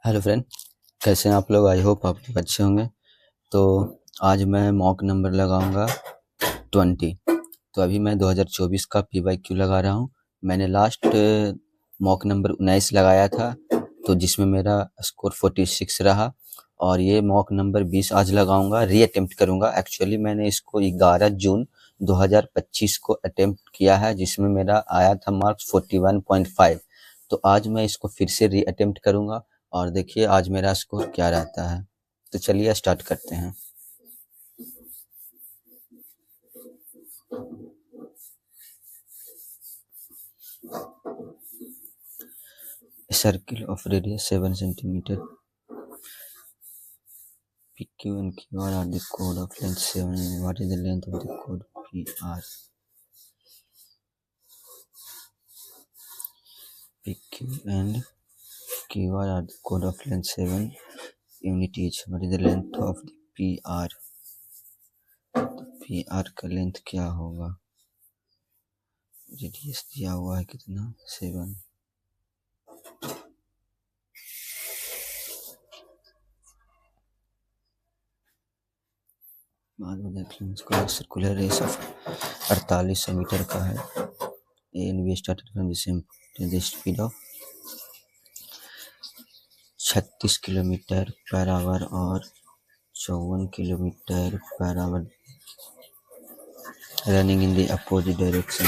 Hello friend, कैसे हैं आप लोग। आई होप आप लोग अच्छे होंगे। तो आज मैं मॉक नंबर लगाऊंगा 20। तो अभी मैं 2024 का PYQ लगा रहा हूं। मैंने लास्ट मॉक नंबर 19 लगाया था, तो जिसमें मेरा स्कोर 46 रहा। और ये मॉक नंबर 20 आज लगाऊंगा, री अटेम्प्ट करूंगा। एक्चुअली मैंने इसको 11 जून 2025 को अटेम्प्ट किया है, जिसमें मेरा आया था मार्क्स 41.5। तो आज मैं इसको फिर से री अटेम्प्ट करूंगा और देखिए आज मेरा स्कोर क्या रहता है। तो चलिए स्टार्ट करते हैं। Circle of radius 7 centimetre. PQ and QR are the code of length 7. What is the length of the code PR? PQ and QR are the code of length 7 unit each. What is the length of the PR? PR का length क्या होगा? Radius दिया हुआ है कितना, 7। बाद में देख लेंगे। इसको सर्कुलर रेस ऑफ 4800 मीटर का है। A and be started from the same speed of 36 kilometre per hour और 54 kilometre per hour running in the opposite direction.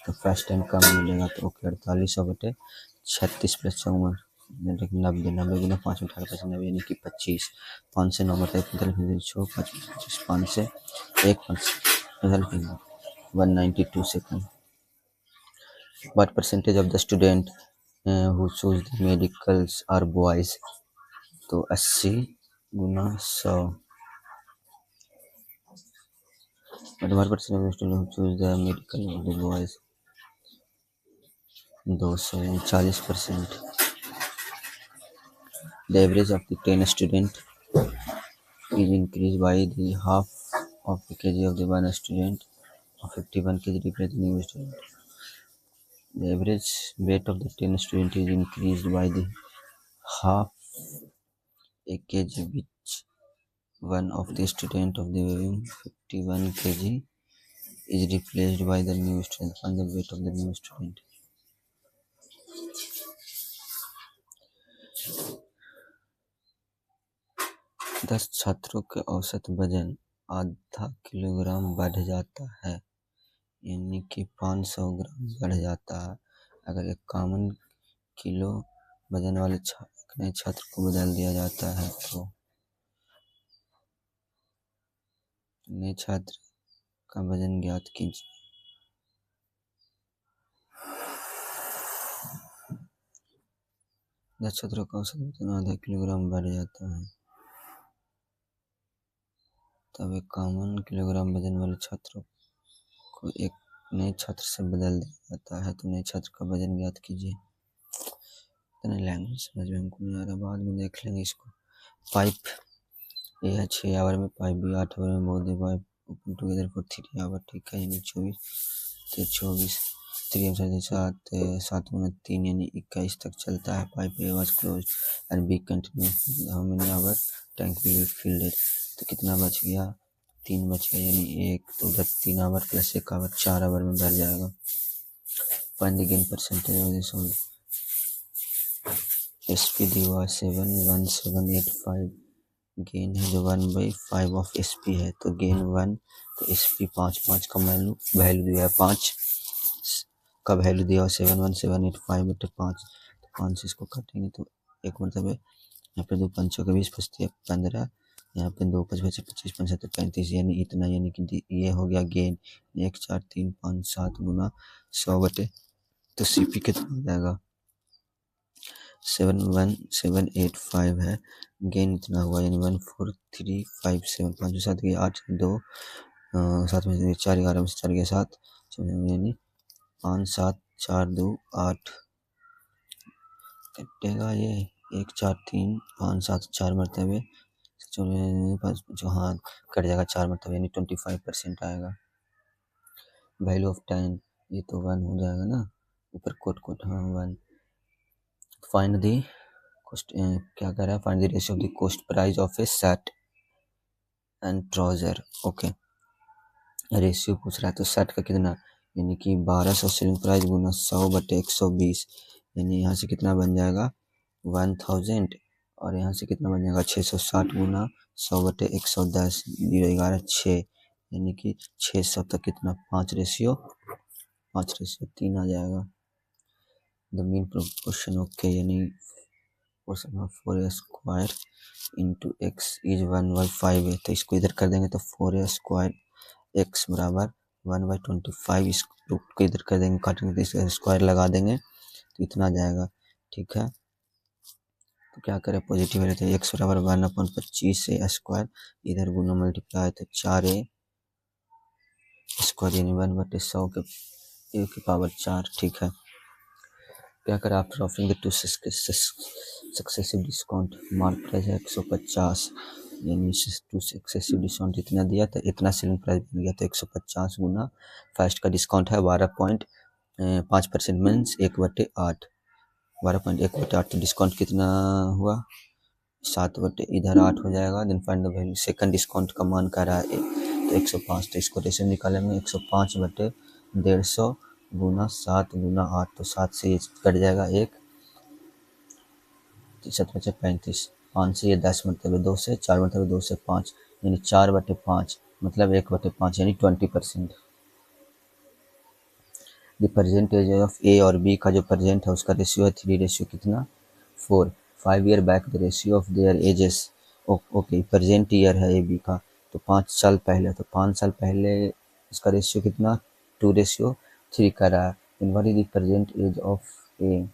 तो फर्स्ट टाइम कम मिलेगा, तो ओके 4800/36 + 54 90 90 गुना 5 में 18 90 यानी कि 25। 5 से 9 मतलब 45 6 5 25 5 से 1 5 192 second. What percentage of the student who choose the medicals are boys? तो 80 गुना 100। But what percentage of the student who choose the medical of the boys? 200 40%। The average of the 10 student is increased by the half of the kg of the one student of 51 kg replace the new student. The average weight of the 10 student is increased by the half a kg which one of the student of the weighing 51 kg is replaced by the new student. Find the weight of the new student. 10 छात्रों के औसत वजन आधा kilogram बढ़ जाता है, यानी कि 500 ग्राम बढ़ जाता है अगर 51 किलो वजन वाले नए छात्र को बदल दिया जाता है। तो नए छात्र का वजन ज्ञात कीजिए। 10 छात्रों का औसत वजन आधा किलोग्राम बढ़ जाता है, तब 51 किलोग्राम वजन वाले छात्रों को एक नए छात्र से बदल दिया जाता है। तो नए छात्र का वजन ज्ञात कीजिए। इतना लैंग्वेज समझ में हमको नहीं आ रहा, बाद में देख लेंगे इसको। पाइप ए है 6 आवर में, पाइप बी 8 आवर में, both the pipe open together for 3 hour. ठीक है, यानी 24 3 7 7 गुना 3 यानी 21 तक चलता है। Pipe A was closed and B continue how many hour tank will filled. तो कितना बच गया, 3 बच गया, यानी 1 तो उधर 3 आवर प्लस 1 आवर 4 आवर में भर जाएगा। Find the gain percentage of this whole. SP दी हुआ 71785, गेन है जो 1/5 ऑफ SP है। तो गेन 1, तो SP 5 का वैल्यू दिया है, 5 का वैल्यू दिया है 71785/5। तो 5 से इसको काटेंगे तो एक मतलब है, यहाँ पे 2 पंचों के 20 बचती है 15, यहाँ पे 2 5 बचे 25 5 7 35, यानी इतना, यानी कि ये हो गया गेन 1 4 3 5 7 गुना 100 तो CP कितना हो जाएगा 71785 है। गेन इतना हुआ, यानी 14357। 5 7 गया 8 2 7 में 4 11 में से 4 गया 7, यानी 5 7 4 2 8 कटेगा ये 1 4 3 5 7 4 मरतबे 5 हाँ कट जाएगा 4 मरतबे, यानी 25% आएगा। वैल्यू ऑफ 10 ये तो 1 हो जाएगा ना, ऊपर कोट हाँ 1। फाइंड दी कोस्ट क्या कह रहा है, find the ratio of the cost price of A shirt and trouser. Okay, ratio पूछ रहा है तो शर्ट का कितना, यानी कि 1200 सेलिंग प्राइस गुना 100/120, यानी यहाँ से कितना बन जाएगा 1000, और यहाँ से कितना बन जाएगा 660 गुना 100/110, 0 11 6, यानी कि 600 तक कितना 5:3 आ जाएगा। द मीन प्रोपोर्शन, ओके, यानी 4a² इंटू एक्स इज 1/5 है, तो इसको इधर कर देंगे तो 4a² x बराबर 1/25, इस रूट को इधर कर देंगे, काटेंगे तो इसका स्क्वायर लगा देंगे तो इतना आ जाएगा। ठीक है, तो क्या करें, पॉजिटिव रहते हैं, x बराबर 1/25 से स्क्वायर, इधर गुना मल्टीप्लाई तो 4a² यानी 1/100 के a की पावर 4। ठीक है, क्या करें, after offering the two successive discount mark price है 150, यानी टू सक्सेसिव डिस्काउंट इतना दिया तो इतना सेलिंग प्राइस बन गया, तो 150 गुना फर्स्ट का डिस्काउंट है 12.5% मीन्स 1/8, 12.1/8, तो डिस्काउंट कितना हुआ 7 इधर 8 हो जाएगा। Then find the value, second discount का मान कर रहा है तो 105, तो इसको रेशियो निकालेंगे 105/150 गुना 7 गुना 8, तो 7 से ये कट जाएगा 1, 7×5 = 35, 5 से ये 10 मतलब 2 से 4 मतलब 2 से 5, यानी 4/5 मतलब 1/5 यानी 20%। द परसेंटेज ऑफ ए और बी का जो परसेंट है उसका रेशियो है 3 रेशियो कितना 4। 5 year back the ratio of their edges, okay, present year है ए बी का, तो 5 साल पहले, तो 5 साल पहले इसका रेशियो कितना 2:3 का रहा है। In what is the present age of A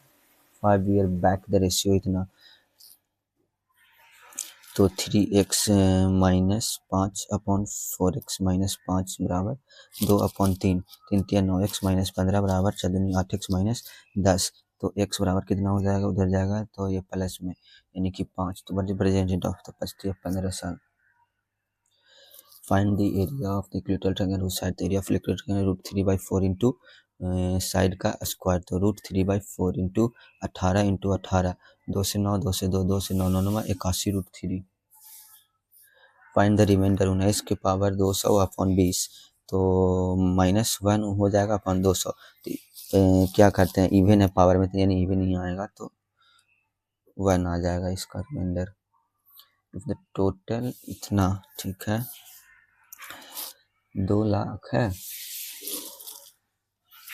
5 year back the ratio इतना, तो 3x -5 अपॉन 4x -5 बराबर 2/3, 3×3 9x -15 बराबर 4×2 8x -10, तो x बराबर कितना हो जाएगा, उधर जाएगा तो ये प्लस में, यानी कि 5, तो but present of the past 15 साल। Find the area of the equilateral triangle whose side, area of equilateral triangle √3/4 into side का स्क्वायर, तो √3/4 इंटू 18 इंटू 18, 2 से 9, 2 से 2, 2 से 9, 9 9 81 √3। फाइंड द रिमाइंडर, 19 के पावर 200 अपॉन 20, तो -1 हो जाएगा अपॉन 200, तो क्या करते हैं इवन है पावर में, तो यानी इवन नहीं आएगा तो 1 आ जाएगा इसका रिमाइंडर। इफ द टोटल इतना, ठीक है, 2 लाख है।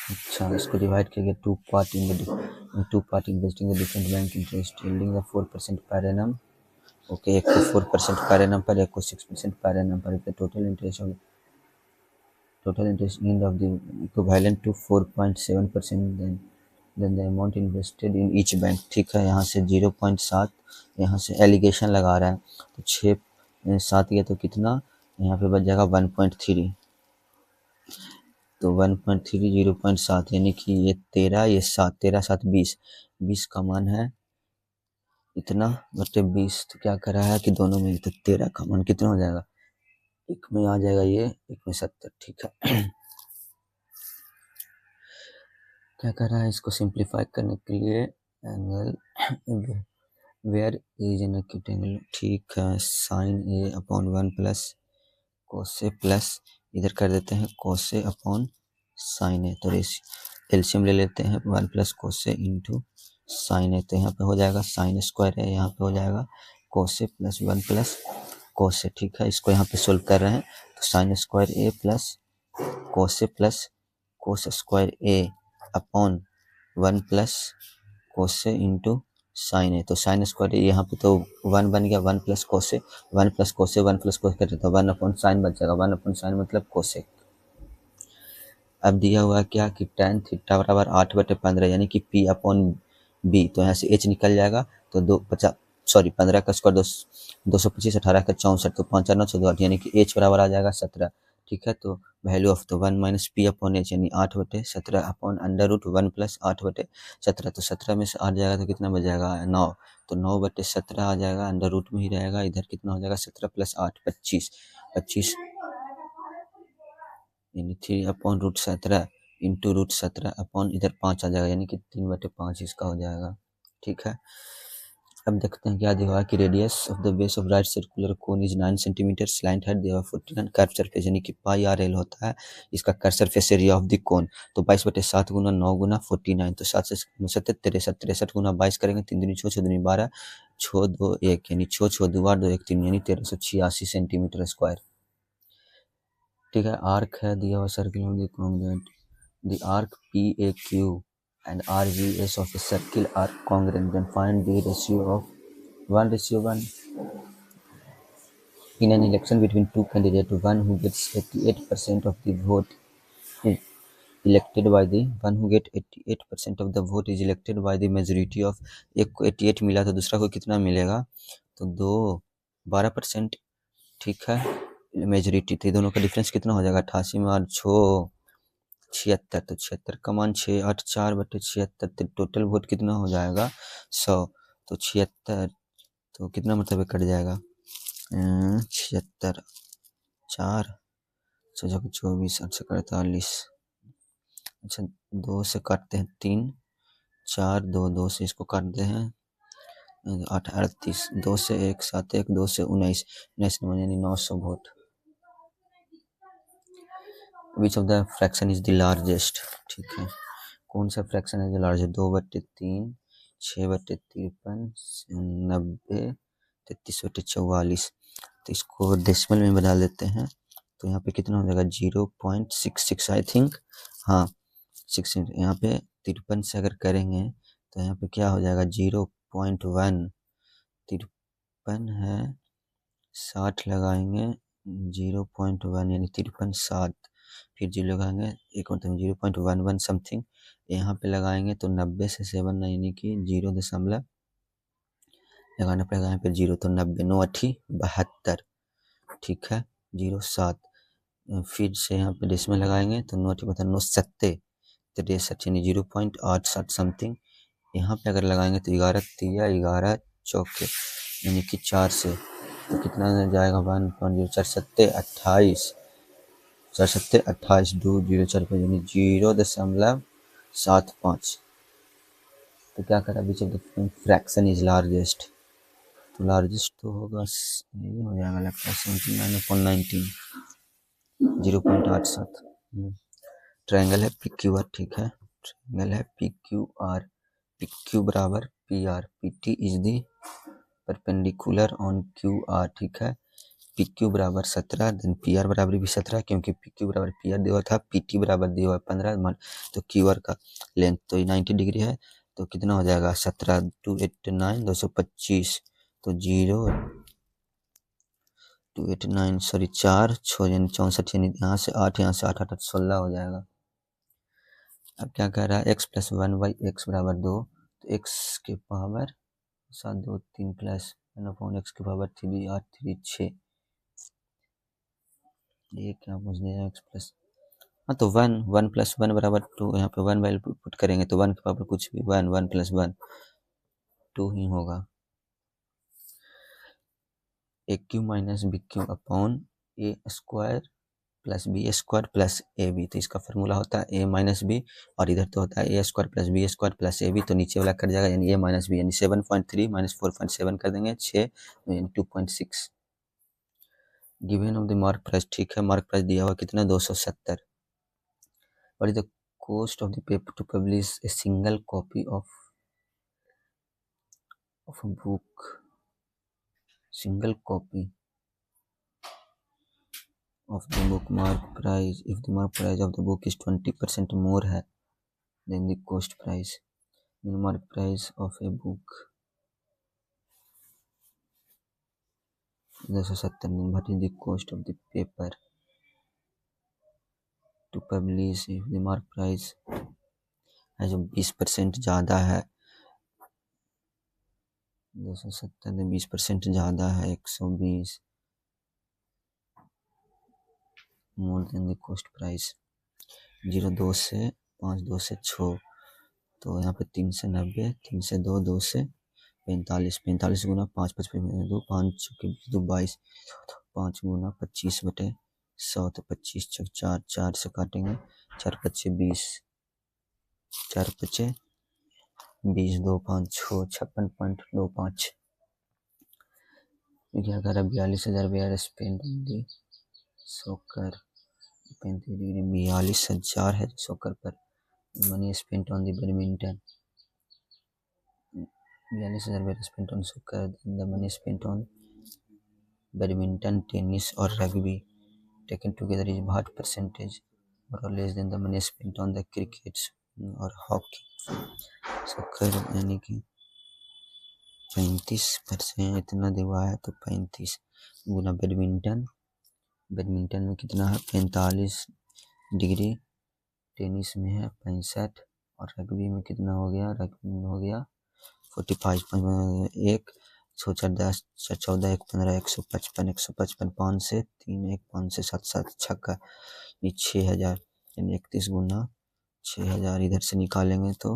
अच्छा, इसको डिवाइड किया गया 2 part investing the different bank interest yielding the 4% per annum, okay, एक को 4% पर एनम पर, एक को 6% पर एनम पर, the total interest yield of the equivalent to 4.7%, then the amount invested in each bank। ठीक है, यहाँ से 0.7, यहाँ से एलिगेशन लगा रहा है तो 6 7 गया तो कितना, यहाँ पे बच जाएगा 1.3, तो 1.3 0.7 यानी कि ये 13, ये 7, 13 7 20, 20 का मान है इतना बटे 20, तो क्या कर रहा है कि दोनों में, तो 13 का मान कितना हो जाएगा, एक में आ जाएगा ये, एक में 70। ठीक है, क्या कर रहा है, इसको सिंप्लीफाई करने के लिए angle where is an acute angle, ठीक है, sine A upon 1 plus cos A plus इधर कर देते हैं कोसे अपॉन साइन ए, तो एलसीएम ले लेते हैं 1 प्लस कोसे इंटू साइन ए, तो यहाँ पे हो जाएगा साइन स्क्वायर है, यहाँ पे हो जाएगा कोसे प्लस 1 प्लस कोसे। ठीक है, इसको यहाँ पे सोल्व कर रहे हैं तो साइन स्क्वायर ए plus cos A plus cos square ए अपॉन 1 प्लस कोसे इंटू साइन है, तो साइन स्क्वायर यहाँ पे तो 1 बन गया, 1 प्लस कोसे 1 प्लस कोसे 1 प्लस कोसे करते तो 1 अपॉन साइन बच जाएगा, 1 अपॉन साइन मतलब कोसे। अब दिया हुआ है क्या कि tan थीटा बराबर 8/15 यानी कि p अपॉन बी, तो यहाँ से h निकल जाएगा तो 15 का स्क्वायर 225, 18 का 64, तो 5 4 9 14 8 यानी कि h बराबर आ जाएगा 17। ठीक है, तो value of the 1 minus P upon H यानी 8/17 अपॉन √1 प्लस 8/17, तो 17 में से 8 जाएगा तो कितना बच जाएगा 9, तो 9/17 आ जाएगा, अंडर रूट में ही रहेगा, इधर कितना हो जाएगा 17 + 8 25 25 यानी 3/√17 इंटू √17 अपॉन इधर 5 आ जाएगा, यानी कि 3/5 इसका हो जाएगा। ठीक है, अब देखते हैं क्या दिया कि radius of the base of right circular cone is 9 centimetre, slant head दिया 49 कर्व सरफेस, यानी कि पाई आर एल होता है इसका curve surface area of the cone. तो 22/7 गुना 9 गुना 49, तो 7 से 69 63, 63 गुना 22 करेंगे, 3 दूनी 6, 6 दूनी 12, 6 2 1, यानी 6 6 2 8 2 1 3, यानी 1386 सेंटीमीटर स्क्वायर। ठीक है, आर्क है दिया हुआ circle of the congruent, the arc P A Q and RGS of a circle are congruent, then find the ratio of 1:1 in an election between two candidates. One who gets 88% of the vote is elected by the one who get 88% of the vote is elected by the majority of, एक को 88 मिला तो दूसरा को कितना मिलेगा, तो 12%। ठीक है, मेजोरिटी थी, दोनों का डिफरेंस कितना हो जाएगा, 88 में 8 6 76, तो 76 का मान 6 8 4/76, तो टोटल वोट कितना हो जाएगा 100, तो 76, तो कितना मतलब कट जाएगा 76 4 24 8 से 48, अच्छा 2 से काटते हैं 3 4 2 2 से इसको काटते हैं 8 38, 2 से 1 7 1 2 से 19 19 यानी 900 vote. Which of the fraction is the largest, ठीक है, कौन सा फ्रैक्शन है जो लार्जेस्ट, 2/3 6/53 90 33/44, तो इसको डेसिमल में बना लेते हैं, तो यहाँ पे कितना हो जाएगा 0.66 आई थिंक, हाँ 6, यहाँ पे 53 से अगर करेंगे तो यहाँ पे क्या हो जाएगा 0.1, 53 है 60 लगाएंगे 0.1 यानी 53 7, फिर 0 लगाएंगे एक मतलब 0.11 समथिंग, यहाँ पे लगाएंगे तो 90 से 7 यानी कि 0 लगाना पड़ेगा यहाँ पे 0, तो 90 9 8 72, ठीक है 0.7, फिर से यहाँ पे डेसिमल लगाएंगे तो 9 8 72 9 7 63 यानी 0.87 समथिंग, यहाँ पे अगर लगाएंगे तो 11 3 11 चौके यानी कि 4 से, तो कितना जाएगा 1.04 7 28 4 7 28 2 0 4 5 यानी 0.75, तो क्या करा which of the fraction is largest, तो लार्जेस्ट तो होगा ये हो जाएगा लगता है 79/19 0.87। ट्रायंगल है पी क्यू आर, ठीक है, ट्रायंगल है P Q R, P Q बराबर P R, P T is the perpendicular on Q R, ठीक है, पी क्यू बराबर 17, देन पी आर बराबर भी 17, क्योंकि पी क्यू बराबर पी आर दिया था, पी टी बराबर दिया हुआ 15 मान, तो क्यू आर का लेंथ तो 90 डिग्री है, तो कितना हो जाएगा 17 289 225, तो 289 सॉरी 4 6 यानी 64, यानी यहाँ से 8 यहाँ से 8 8 16 हो जाएगा। अब क्या कह रहा है x + 1/x बराबर 2, तो x के पावर 7 2 3 प्लस 1/x के पावर 3 8 3 6, ये क्या पूछ दिया x प्लस, हाँ तो 1 1 + 1 बराबर 2, यहाँ पे 1 वैल्यू पुट करेंगे तो 1 के पावर कुछ भी 1 1 + 1 2 ही होगा, AQ - BQ upon A² + B² + AB, तो इसका फार्मूला होता है A - B, और इधर तो होता है A² + B² + AB, तो नीचे वाला कट जाएगा यानी A - B, यानी 7.3 - 4.7 कर देंगे 6 यानी 2.6। Given of the mark price, ठीक है, मार्क प्राइस दिया हुआ कितना 270, और is the cost of the paper two publish a single copy of a book, single copy of the book mark price, if the mark price of the book is 20% more है than the cost price, the mark price of a book 270, what is the cost of the paper to publish, if the mark price है जो 20% ज़्यादा है, 270 20% ज़्यादा है 120 more than the cost price, 0 2 से 5 2 से 6, तो यहाँ पे 3 से 90 3 से 2 2 से 45 45 गुना 5 55 2 5 2 22 5 गुना 25/100, तो 25 4 4 से काटेंगे 4 × 5 = 20 4 × 5 = 20,256 56.25। क्या करा 42,000 we are spent on the soccer 35 degree 42,000 है सॉकर पर। Money spent on the badminton 42,000 we are spent on soccer, then the money spent on badminton, tennis और rugby taken together is what percentage more or less than the money spent on the cricket और hockey. Soccer यानी कि 35% इतना दिया है तो 35 गुना badminton में कितना है 45 डिग्री, टेनिस में है 65 और रग्बी में कितना हो गया, रग्बी में हो गया 45 1 4 10 14 1 15 155 5 से 3 1 5 से 7 7 छक्का ये 6,000 यानी 31 गुना 6,000 इधर से निकालेंगे तो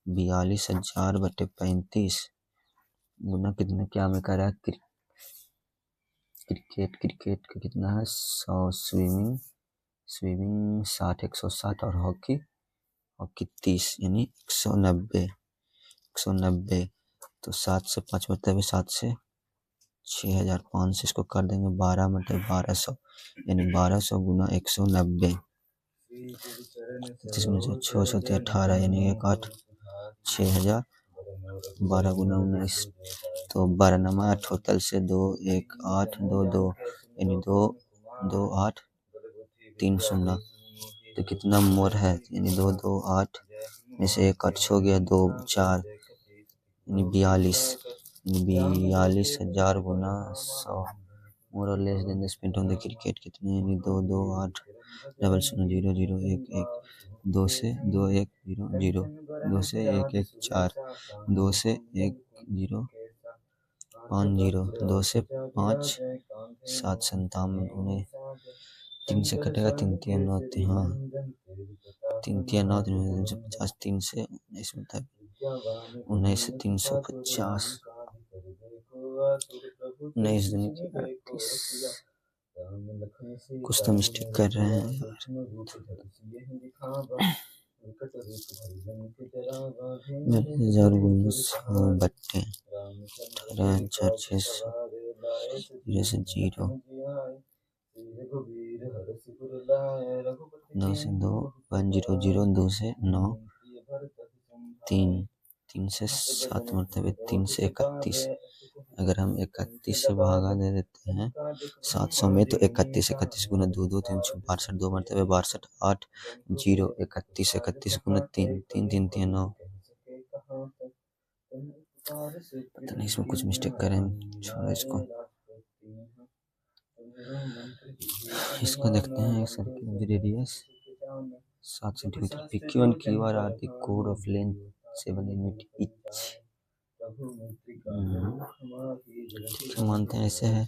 42,000 बटे 35 गुना कितना क्या में करा क्रिकेट का कितना है 100, स्विमिंग 60 160 और हॉकी 30 यानी 190 तो 7 से 5 बटे 7 से 6,500 इसको कर देंगे 12 बटे 1200 यानी 1200 गुना 190 जिसमें से 618 यानी 18 6,000 12 गुना 19 तो 12 नमा 8 होतल से 2 1 8 2 2 यानी 2 2 8 3 0 तो कितना मोर है यानी 2 2 8 में से 1 8 हो गया 2 4 यानी 42,000 गुना 100 मोर और less than the spent on the cricket कितने यानी 2 2 8 0 0 0 1 1 2 से 2 1 0 0 2 से 1 1 4 2 से 1 0 5 0 2 से 5 7 97 उन्हें 3 से कटेगा 3 3 9 हाँ 3 3 9 350 3 से 19 मतलब 19 से 350 19 दिन की 38 कुछ तो मिस्टेक कर रहे हैं यार 1,000 बट्टे 18,600 0 2 से 2 1 0 0 2 से 9 3 से 7 मतलब 3 से 31 अगर हम 31 से भागा दे देते हैं 700 में तो 31 गुना 2 2 362 2 मतलब 62 8 0 31 गुना 3 3 3 3 9 पता नहीं इसमें कुछ मिस्टेक करें छोड़ो इसको देखते हैं circle radius 7 centimetre PQ and QR are the chord of length 7 unit each ठीक है मानते हैं ऐसे है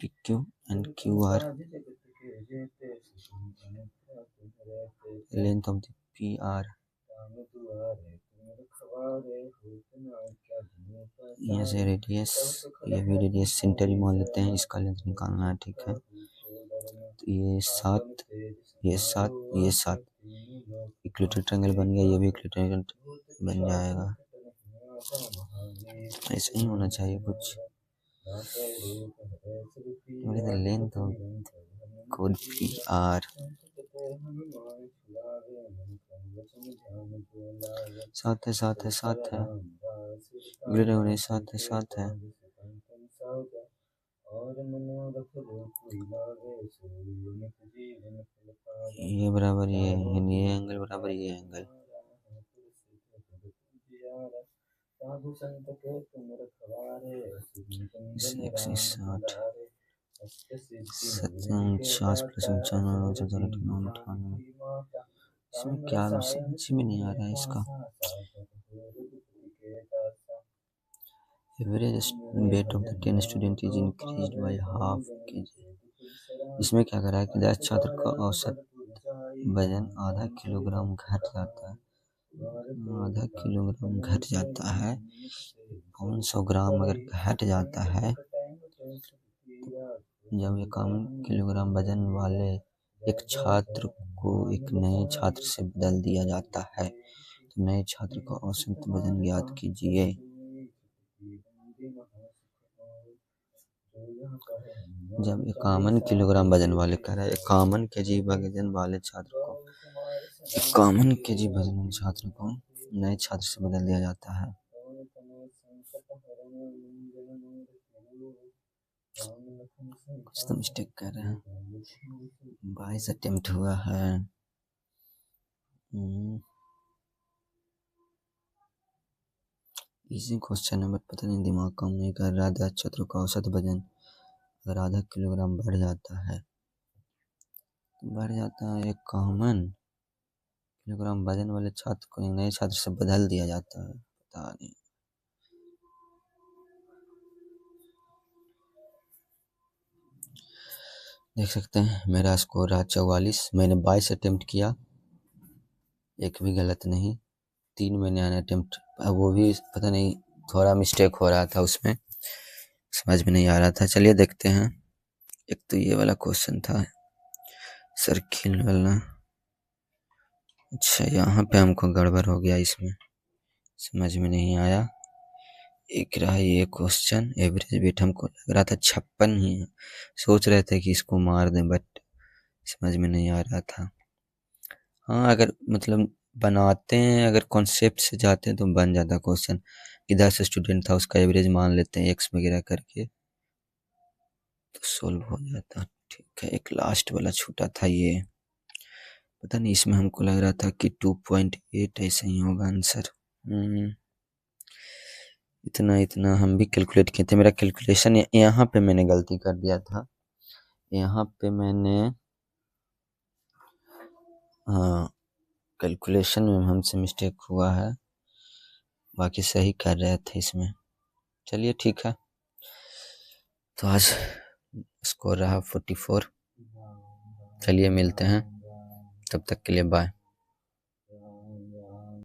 PQ and QR length of the PR यहाँ से रेडियस ये भी रेडियस सेंटर ही मान लेते हैं इसका लेंथ निकालना है ठीक है तो ये 7 ये 7 इक्विलेटरल ट्रायंगल बन गया ये भी इक्विलेटरल बन जाएगा ऐसा ही होना चाहिए कुछ लेंथ ऑफ कोड PR सात है ग्रेड होने सात है ये बराबर ये एंगल बराबर ये एंगल इसमें क्या समझ में नहीं आ रहा है इसका average weight of the 10 student is increased by half kg इसमें क्या करा है कि 10 छात्र का औसत वजन आधा किलोग्राम घट जाता है 500 ग्राम अगर घट जाता है जब 51 किलोग्राम वजन वाले एक छात्र को एक नए छात्र से बदल दिया जाता है तो नए छात्र का औसत वजन ज्ञात कीजिए। जब 51 किलोग्राम वजन वाले कह रहा है 51 केजी वजन वाले छात्र को 51 केजी वजन वाले छात्र को नए छात्र से बदल दिया जाता है। कुछ तो मिस्टेक कर रहे हैं। 22 अटेम्प्ट हुआ है। इसी क्वेश्चन नंबर पता नहीं दिमाग काम नहीं कर रहा। 10 छात्रों का औसत वजन अगर आधा किलोग्राम बढ़ जाता है 51 किलोग्राम वजन वाले छात्र को नए छात्र से बदल दिया जाता है। पता नहीं। देख सकते हैं मेरा स्कोर रहा 44। मैंने 22 अटेम्प्ट किया, एक भी गलत नहीं। 3 मैंने अटेम्प्ट, वो भी पता नहीं थोड़ा मिस्टेक हो रहा था उसमें, समझ में नहीं आ रहा था। चलिए देखते हैं। एक तो ये वाला क्वेश्चन था सर्किल वाला। अच्छा यहाँ पे हमको गड़बड़ हो गया, इसमें समझ में नहीं आया। एक रहा ये क्वेश्चन, एवरेज वेट हमको लग रहा था 56 ही है। सोच रहे थे कि इसको मार दें बट समझ में नहीं आ रहा था। हाँ अगर मतलब बनाते हैं, अगर कॉन्सेप्ट से जाते हैं तो बन जाता क्वेश्चन कि 10 स्टूडेंट था उसका एवरेज मान लेते हैं एक्स वगैरह करके तो सोल्व हो जाता। ठीक है, एक लास्ट वाला छूटा था ये, पता नहीं इसमें हमको लग रहा था कि 2.8 ऐसे ही होगा आंसर। इतना हम भी कैलकुलेट किए थे। मेरा कैलकुलेशन यहाँ पे मैंने गलती कर दिया था। यहाँ पे मैंने हाँ कैलकुलेशन में हमसे मिस्टेक हुआ है, बाकी सही कर रहे थे इसमें। चलिए ठीक है, तो आज स्कोर रहा 44। चलिए मिलते हैं, तब तक के लिए बाय।